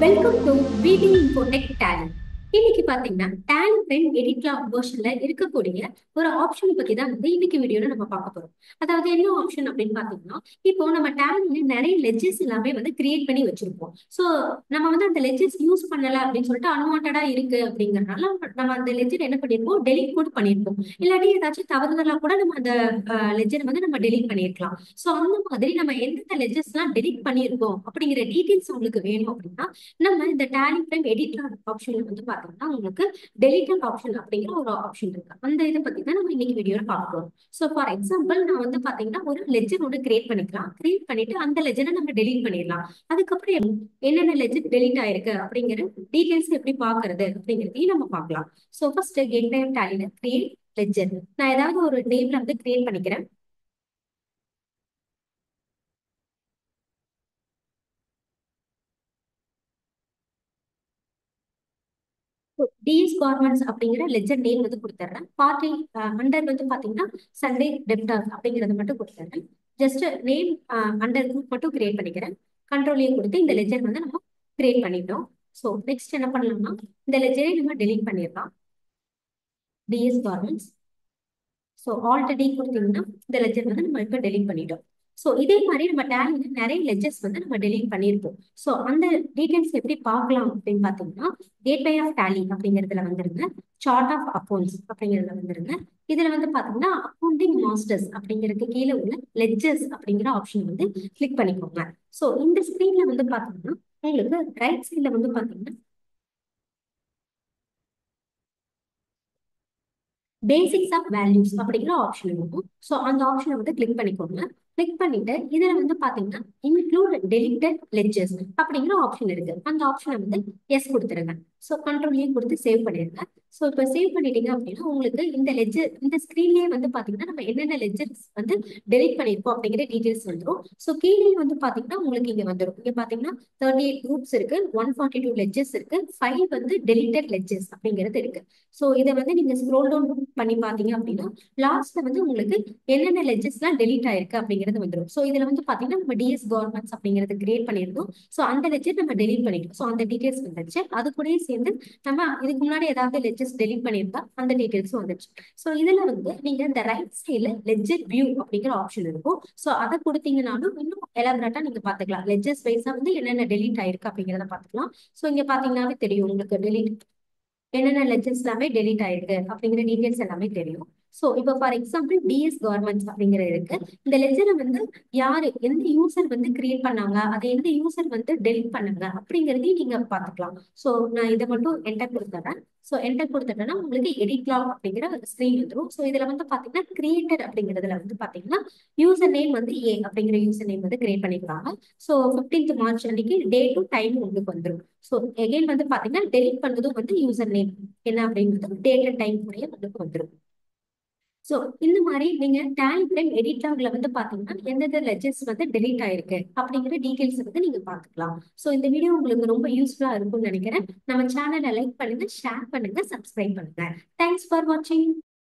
Welcome to பிடி Infotech tally. இன்னைக்கு பாத்தீங்கன்னா டேலி பிரைம் எடிட்லாம் வெர்ஷன்ல இருக்கக்கூடிய ஒரு ஆப்ஷன் பத்தி தான் இன்னைக்கு வீடியோல நம்ம பார்க்க போறோம். அதாவது என்ன ஆப்ஷன் அப்படின்னு பாத்தீங்கன்னா, இப்போ நம்ம டேலில நிறைய லெட்ஜஸ் எல்லாமே கிரியேட் பண்ணி வச்சிருப்போம். ஸோ நம்ம அந்த லெட்ஜஸ் யூஸ் பண்ணல அப்படின்னு சொல்லிட்டு அன்வான்டா இருக்கு அப்படிங்கறதுனால நம்ம அந்த லெட்ஜர் என்ன பண்ணிருப்போம், டெலிட் கூட பண்ணிருப்போம். இல்லாட்டி ஏதாச்சும் தவறுதலா கூட நம்ம அந்த லெட்ஜர் நம்ம டெலிட் பண்ணிருக்கலாம். ஸோ அந்த மாதிரி நம்ம எந்தெந்த லெட்ஜஸ் எல்லாம் டெலிட் பண்ணிருக்கோம் அப்படிங்கிற டீடைல்ஸ் உங்களுக்கு வேணும் அப்படின்னா நம்ம இந்த டேலி பிரைம் எடிட்டர் ஆப்ஷன்ல பாத்தீங்கன்னா உங்களுக்கு டெலிட்டட் ஆப்ஷன் அப்படிங்கிற ஒரு ஆப்ஷன் இருக்கு. அந்த இதை பத்தி தான் நம்ம இன்னைக்கு வீடியோல பார்க்க போறோம். ஸோ ஃபார் எக்ஸாம்பிள் நான் பாத்தீங்கன்னா ஒரு லெஜர் கிரியேட் பண்ணிக்கலாம். கிரியேட் பண்ணிட்டு அந்த லெஜரை நம்ம டெலீட் பண்ணிடலாம். அதுக்கப்புறம் என்னென்ன லெஜர் டெலீட் ஆயிருக்கு அப்படிங்கிற டீடைல்ஸ் எப்படி பாக்குறது அப்படிங்கிறதையும் நம்ம பார்க்கலாம். ஸோ ஃபர்ஸ்ட் கெட் டைம் டேலில கிரியேட் லெஜர். நான் ஏதாவது ஒரு நேம்ல கிரியேட் பண்ணிக்கிறேன். டிஎஸ் கார்மெண்ட்ஸ் அப்படிங்கிற லெஜர் நேம் கொடுத்துட்றேன். பார்ட்டி அண்டர் பாத்தீங்கன்னா சண்டே டெப்டாஸ் அப்படிங்கறத மட்டும் கொடுத்துட்றேன். ஜஸ்ட் நேம் அண்டர் குரூப் மட்டும் கிரியேட் பண்ணிக்கிறேன். கண்ட்ரோலையும் கொடுத்து இந்த லெஜர் நம்ம கிரியேட் பண்ணிட்டோம். ஸோ நெக்ஸ்ட் என்ன பண்ணலாம்னா இந்த லெஜரை நம்ம டெலீட் பண்ணிடலாம். DS garments. ஸோ ஆல்ரெடி கொடுத்தீங்கன்னா இந்த லெஜர் நம்ம இப்போ டெலீட் பண்ணிட்டோம். ஸோ இதே மாதிரி நம்ம டேலில நிறைய லெஜர்ஸ் நம்ம டெலீட் பண்ணியிருப்போம். ஸோ அந்த டீடைல்ஸ் எப்படி பார்க்கலாம் அப்படின்னு பார்த்தீங்கன்னா, கேட்வே ஆஃப் டேலி அப்படிங்கிறதுல வந்துருங்க. சார்ட் ஆஃப் அக்கௌண்ட்ஸ் அப்படிங்கிறதுல வந்துருங்க. இதுல பாத்தீங்கன்னா அக்கௌண்டிங் மாஸ்டர்ஸ் அப்படிங்கிறதுக்கு கீழே உள்ள லெஜர்ஸ் அப்படிங்கிற ஆப்ஷன் கிளிக் பண்ணிக்கோங்க. ஸோ இந்த ஸ்கிரீன்ல பாத்தீங்கன்னா உங்களுக்கு ரைட் சைட்ல பாத்தீங்கன்னா பேசிக்ஸ் ஆஃப் வேல்யூஸ் அப்படிங்கிற ஆப்ஷன் இருக்கும். ஸோ அந்த ஆப்ஷனை கிளிக் பண்ணிக்கோங்க. கிளிக் பண்ணிட்டு இதுல பாத்தீங்கன்னா இன்க்ளூட் டெலிட்டட் லெட்ஜர்ஸ் அப்படிங்கிற ஆப்ஷன் இருக்கு. அந்த ஆப்ஷனை எஸ் கொடுத்துருங்க. ஸோ கண்ட்ரோலையும் கொடுத்து சேவ் பண்ணிருங்க. ஸோ இப்போ சேவ் பண்ணிட்டீங்க அப்படின்னா உங்களுக்கு இந்த லெட்ஜர் இந்த ஸ்கிரீன்லயே பாத்தீங்கன்னா நம்ம என்னென்ன லெட்ஜர்ஸ் டெலிட் பண்ணிருக்கோம் அப்படிங்கிற டீடைல்ஸ் வந்துடும். ஸோ கீழே பாத்தீங்கன்னா உங்களுக்கு இங்க வந்துடும். இங்க பாத்தீங்கன்னா 38 குரூப்ஸ் இருக்கு, 142 லெட்ஜர்ஸ் இருக்கு, 5 டெலிட்டட் லெட்ஜர்ஸ் அப்படிங்கிறது இருக்கு. ஸோ இதை நீங்க ஸ்க்ரோல் டவுன் பண்ணி பாத்தீங்க அப்படின்னா லாஸ்ட்ல உங்களுக்கு என்னென்ன லெட்ஜஸ் எல்லாம் டெலீட் ஆயிருக்கு அப்படிங்கிறது வந்துடும். ஸோ இதுல பாத்தீங்கன்னா நம்ம டிஎஸ் கவர்மெண்ட்ஸ் அப்படிங்கிறது கிரியேட் பண்ணிருந்தோம். ஸோ அந்த லெட்ஜர் நம்ம டெலீட் பண்ணிட்டோம். ஸோ அந்த டீடைல்ஸ் வந்துச்சு. அது கூடயே சேர்ந்து நம்ம இதுக்கு முன்னாடி ஏதாவது லெட்ஜஸ் டெலீட் பண்ணியிருந்தா அந்த டீடைல்ஸும் வந்துச்சு. ஸோ இதுல நீங்க இந்த ரைட் சைட்ல லெட்ஜர் வியூ அப்படிங்கிற ஆப்ஷன் இருக்கும். ஸோ அதை கொடுத்தீங்கன்னாலும் இன்னும் எலாபரேட்டா நீங்க பாத்துக்கலாம். லெட்ஜர்ஸ் வைஸா என்னென்ன டெலீட் ஆயிருக்கு அப்படிங்கிறத பாத்துக்கலாம். ஸோ இங்க பாத்தீங்கன்னாவே தெரியும் உங்களுக்கு டெலீட் என்னென்ன லெஜர்ஸ் எல்லாமே டெலீட் ஆயிருக்கு அப்படிங்கிற டீடைல்ஸ் எல்லாமே தெரியும். ஸோ இப்போ ஃபார் எக்ஸாம்பிள் டிஎஸ் கவர்மெண்ட்ஸ் அப்படிங்கிற இருக்கு. இந்த லெஜரை யாரு எந்த யூசர் கிரியேட் பண்ணாங்க, அதை எந்த யூசர் டெலிட் பண்ணாங்க அப்படிங்கிறதையும் நீங்க பார்த்துக்கலாம். ஸோ நான் இதை மட்டும் என்டர் கொடுத்துறேன். ஸோ என்டர் கொடுத்துட்டேன்னா உங்களுக்கு எடிட் லாக் அப்படிங்கிற ஸ்க்ரீன் வந்துடும். ஸோ இதுல பாத்தீங்கன்னா கிரியேட்டட் அப்படிங்கிறதுல பாத்தீங்கன்னா யூசர் நேம் ஏ அப்படிங்கிற யூசர் நேம் கிரியேட் பண்ணிருக்காங்க. ஸோ 15th மார்ச் அன்னைக்கு டேட்டும் டைமும் உங்களுக்கு வந்துடும். ஸோ எகைன் பாத்தீங்கன்னா டெலிட் பண்ணதும் யூசர் நேம் என்ன அப்படிங்கிறது டேட் அண்ட் டைம் கூடயே வந்துடும். ஸோ இந்த மாதிரி நீங்க டேலி பிரைம் எடிட் லாக்ல பாத்தீங்கன்னா எந்தெந்த லெஜர்ஸ் டெலீட் ஆயிருக்கு அப்படிங்கிற டீடைல்ஸ் நீங்க பாத்துக்கலாம். ஸோ இந்த வீடியோ உங்களுக்கு ரொம்ப யூஸ்ஃபுல்லா இருக்கும்னு நினைக்கிறேன். நம்ம சேனலை லைக் பண்ணுங்க, ஷேர் பண்ணுங்க, சப்ஸ்கிரைப் பண்ணுங்க. தேங்க்ஸ் ஃபார் வாட்சிங்.